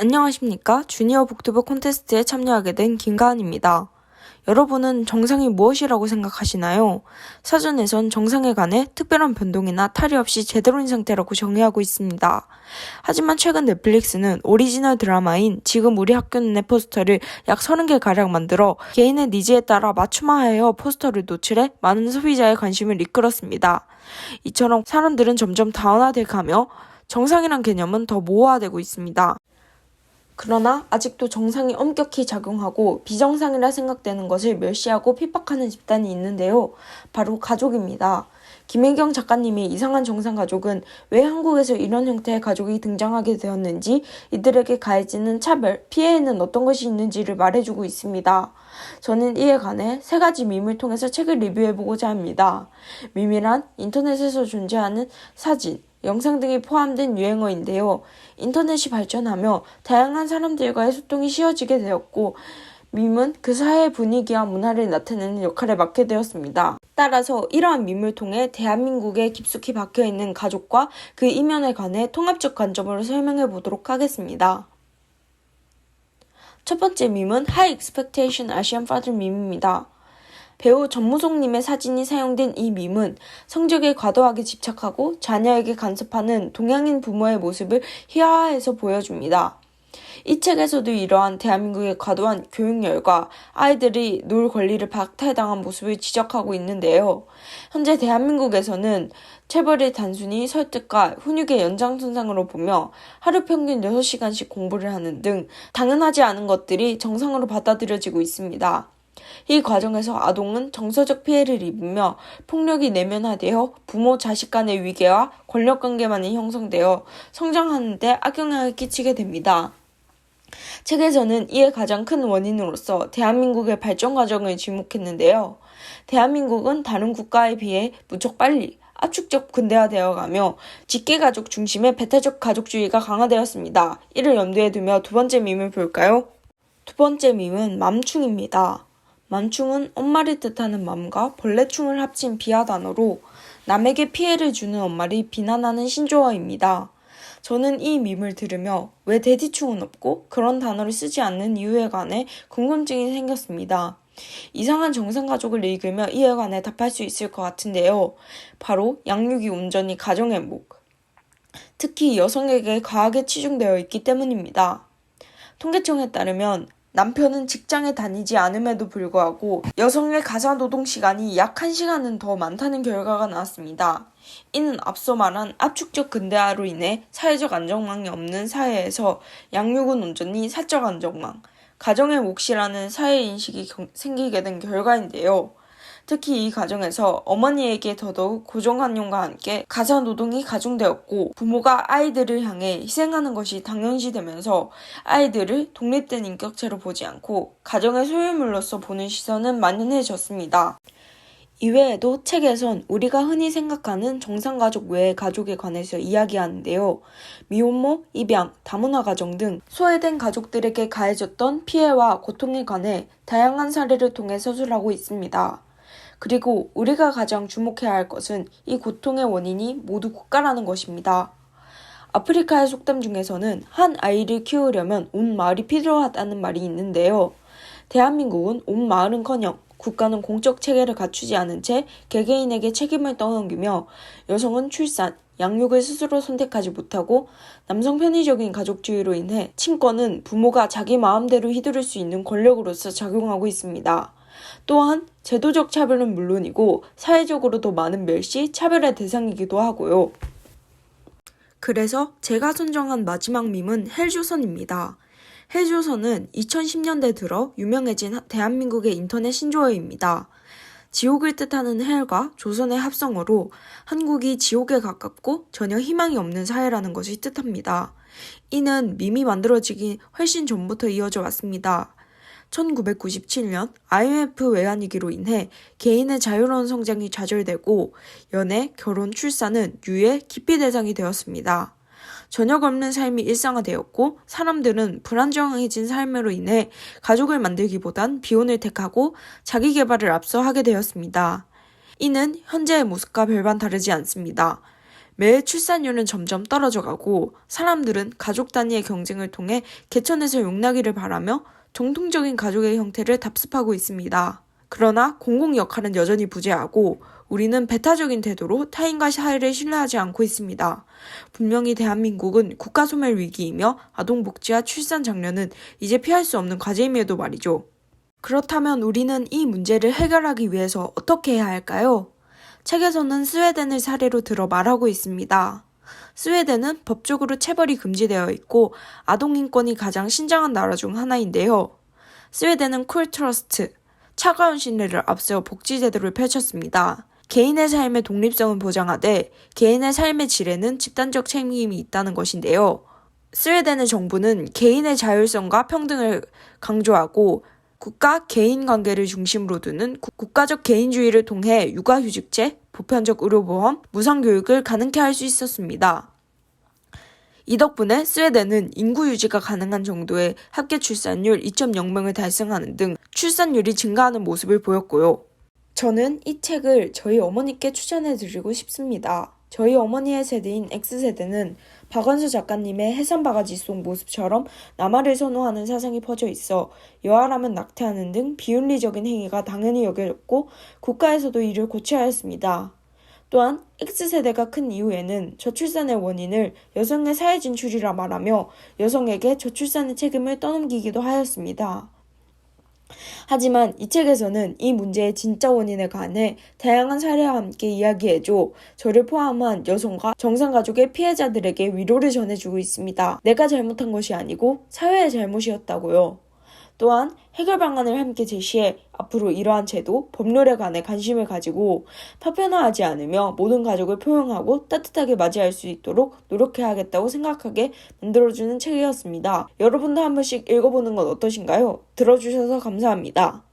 안녕하십니까? 주니어 북튜브 콘테스트에 참여하게 된 김가은입니다. 여러분은 정상이 무엇이라고 생각하시나요? 사전에선 정상에 관해 특별한 변동이나 탈이 없이 제대로인 상태라고 정의하고 있습니다. 하지만 최근 넷플릭스는 오리지널 드라마인 지금 우리 학교는의 포스터를 약 30개가량 만들어 개인의 니즈에 따라 맞춤화하여 포스터를 노출해 많은 소비자의 관심을 이끌었습니다. 이처럼 사람들은 점점 다원화돼가며 정상이란 개념은 더 모호화되고 있습니다. 그러나 아직도 정상이 엄격히 작용하고 비정상이라 생각되는 것을 멸시하고 핍박하는 집단이 있는데요. 바로 가족입니다. 김혜경 작가님이 이상한 정상 가족은 왜 한국에서 이런 형태의 가족이 등장하게 되었는지, 이들에게 가해지는 차별, 피해에는 어떤 것이 있는지를 말해주고 있습니다. 저는 이에 관해 3가지 밈을 통해서 책을 리뷰해보고자 합니다. 밈이란 인터넷에서 존재하는 사진, 영상 등이 포함된 유행어인데요. 인터넷이 발전하며 다양한 사람들과의 소통이 쉬워지게 되었고, 밈은 그 사회의 분위기와 문화를 나타내는 역할을 맡게 되었습니다. 따라서 이러한 밈을 통해 대한민국에 깊숙이 박혀있는 가족과 그 이면에 관해 통합적 관점으로 설명해 보도록 하겠습니다. 첫 번째 밈은 High Expectation Asian Father 밈입니다. 배우 전무송님의 사진이 사용된 이 밈은 성적에 과도하게 집착하고 자녀에게 간섭하는 동양인 부모의 모습을 희화화해서 보여줍니다. 이 책에서도 이러한 대한민국의 과도한 교육열과 아이들이 놀 권리를 박탈당한 모습을 지적하고 있는데요. 현재 대한민국에서는 체벌을 단순히 설득과 훈육의 연장선상으로 보며 하루 평균 6시간씩 공부를 하는 등 당연하지 않은 것들이 정상으로 받아들여지고 있습니다. 이 과정에서 아동은 정서적 피해를 입으며 폭력이 내면화되어 부모 자식 간의 위계와 권력관계만이 형성되어 성장하는 데 악영향을 끼치게 됩니다. 책에서는 이에 가장 큰 원인으로서 대한민국의 발전 과정을 지목했는데요. 대한민국은 다른 국가에 비해 무척 빨리 압축적 근대화되어가며 직계가족 중심의 배타적 가족주의가 강화되었습니다. 이를 염두에 두며 두 번째 밈을 볼까요? 두 번째 밈은 맘충입니다. 맘충은 엄마를 뜻하는 맘과 벌레충을 합친 비하 단어로 남에게 피해를 주는 엄마를 비난하는 신조어입니다. 저는 이 밈을 들으며 왜 대디충은 없고 그런 단어를 쓰지 않는 이유에 관해 궁금증이 생겼습니다. 이상한 정상가족을 읽으며 이에 관해 답할 수 있을 것 같은데요. 바로 양육이 온전히 가정의 목, 특히 여성에게 과하게 치중되어 있기 때문입니다. 통계청에 따르면 남편은 직장에 다니지 않음에도 불구하고 여성의 가사노동 시간이 약 1시간은 더 많다는 결과가 나왔습니다. 이는 앞서 말한 압축적 근대화로 인해 사회적 안정망이 없는 사회에서 양육은 온전히 사적 안정망, 가정의 몫이라는 사회인식이 생기게 된 결과인데요. 특히 이 과정에서 어머니에게 더더욱 고정관념과 함께 가사노동이 가중되었고 부모가 아이들을 향해 희생하는 것이 당연시되면서 아이들을 독립된 인격체로 보지 않고 가정의 소유물로서 보는 시선은 만연해졌습니다. 이외에도 책에선 우리가 흔히 생각하는 정상가족 외의 가족에 관해서 이야기하는데요. 미혼모, 입양, 다문화 가정 등 소외된 가족들에게 가해졌던 피해와 고통에 관해 다양한 사례를 통해 서술하고 있습니다. 그리고 우리가 가장 주목해야 할 것은 이 고통의 원인이 모두 국가라는 것입니다. 아프리카의 속담 중에서는 한 아이를 키우려면 온 마을이 필요하다는 말이 있는데요. 대한민국은 온 마을은커녕 국가는 공적 체계를 갖추지 않은 채 개개인에게 책임을 떠넘기며 여성은 출산, 양육을 스스로 선택하지 못하고 남성 편의적인 가족주의로 인해 친권은 부모가 자기 마음대로 휘두를 수 있는 권력으로서 작용하고 있습니다. 또한 제도적 차별은 물론이고 사회적으로도 많은 멸시, 차별의 대상이기도 하고요. 그래서 제가 선정한 마지막 밈은 헬조선입니다. 헬조선은 2010년대 들어 유명해진 대한민국의 인터넷 신조어입니다. 지옥을 뜻하는 헬과 조선의 합성어로 한국이 지옥에 가깝고 전혀 희망이 없는 사회라는 것을 뜻합니다. 이는 밈이 만들어지기 훨씬 전부터 이어져 왔습니다. 1997년 IMF 외환위기로 인해 개인의 자유로운 성장이 좌절되고 연애, 결혼, 출산은 유해, 기피 대상이 되었습니다. 저녁 없는 삶이 일상화되었고 사람들은 불안정해진 삶으로 인해 가족을 만들기보단 비혼을 택하고 자기 개발을 앞서 하게 되었습니다. 이는 현재의 모습과 별반 다르지 않습니다. 매해 출산율은 점점 떨어져가고 사람들은 가족 단위의 경쟁을 통해 개천에서 용나기를 바라며 정통적인 가족의 형태를 답습하고 있습니다. 그러나 공공 역할은 여전히 부재하고 우리는 배타적인 태도로 타인과 사회를 신뢰하지 않고 있습니다. 분명히 대한민국은 국가 소멸 위기이며 아동복지와 출산 장려는 이제 피할 수 없는 과제임에도 말이죠. 그렇다면 우리는 이 문제를 해결하기 위해서 어떻게 해야 할까요? 책에서는 스웨덴을 사례로 들어 말하고 있습니다. 스웨덴은 법적으로 체벌이 금지되어 있고 아동인권이 가장 신장한 나라 중 하나인데요. 스웨덴은 쿨 트러스트, 차가운 신뢰를 앞세워 복지제도를 펼쳤습니다. 개인의 삶의 독립성은 보장하되 개인의 삶의 질에는 집단적 책임이 있다는 것인데요. 스웨덴의 정부는 개인의 자율성과 평등을 강조하고 국가-개인 관계를 중심으로 두는 국가적 개인주의를 통해 육아휴직제, 보편적 의료보험, 무상교육을 가능케 할 수 있었습니다. 이 덕분에 스웨덴은 인구 유지가 가능한 정도의 합계 출산율 2.0명을 달성하는 등 출산율이 증가하는 모습을 보였고요. 저는 이 책을 저희 어머니께 추천해드리고 싶습니다. 저희 어머니의 세대인 X세대는 박완서 작가님의 해산바가지 속 모습처럼 남아를 선호하는 사상이 퍼져 있어 여아라면 낙태하는 등 비윤리적인 행위가 당연히 여겨졌고 국가에서도 이를 고쳐야 했습니다. 또한 X세대가 큰 이후에는 저출산의 원인을 여성의 사회 진출이라 말하며 여성에게 저출산의 책임을 떠넘기기도 하였습니다. 하지만 이 책에서는 이 문제의 진짜 원인에 관해 다양한 사례와 함께 이야기해줘 저를 포함한 여성과 정상가족의 피해자들에게 위로를 전해주고 있습니다. 내가 잘못한 것이 아니고 사회의 잘못이었다고요. 또한 해결 방안을 함께 제시해 앞으로 이러한 제도, 법률에 관해 관심을 가지고 파편화하지 않으며 모든 가족을 포용하고 따뜻하게 맞이할 수 있도록 노력해야겠다고 생각하게 만들어주는 책이었습니다. 여러분도 한 번씩 읽어보는 건 어떠신가요? 들어주셔서 감사합니다.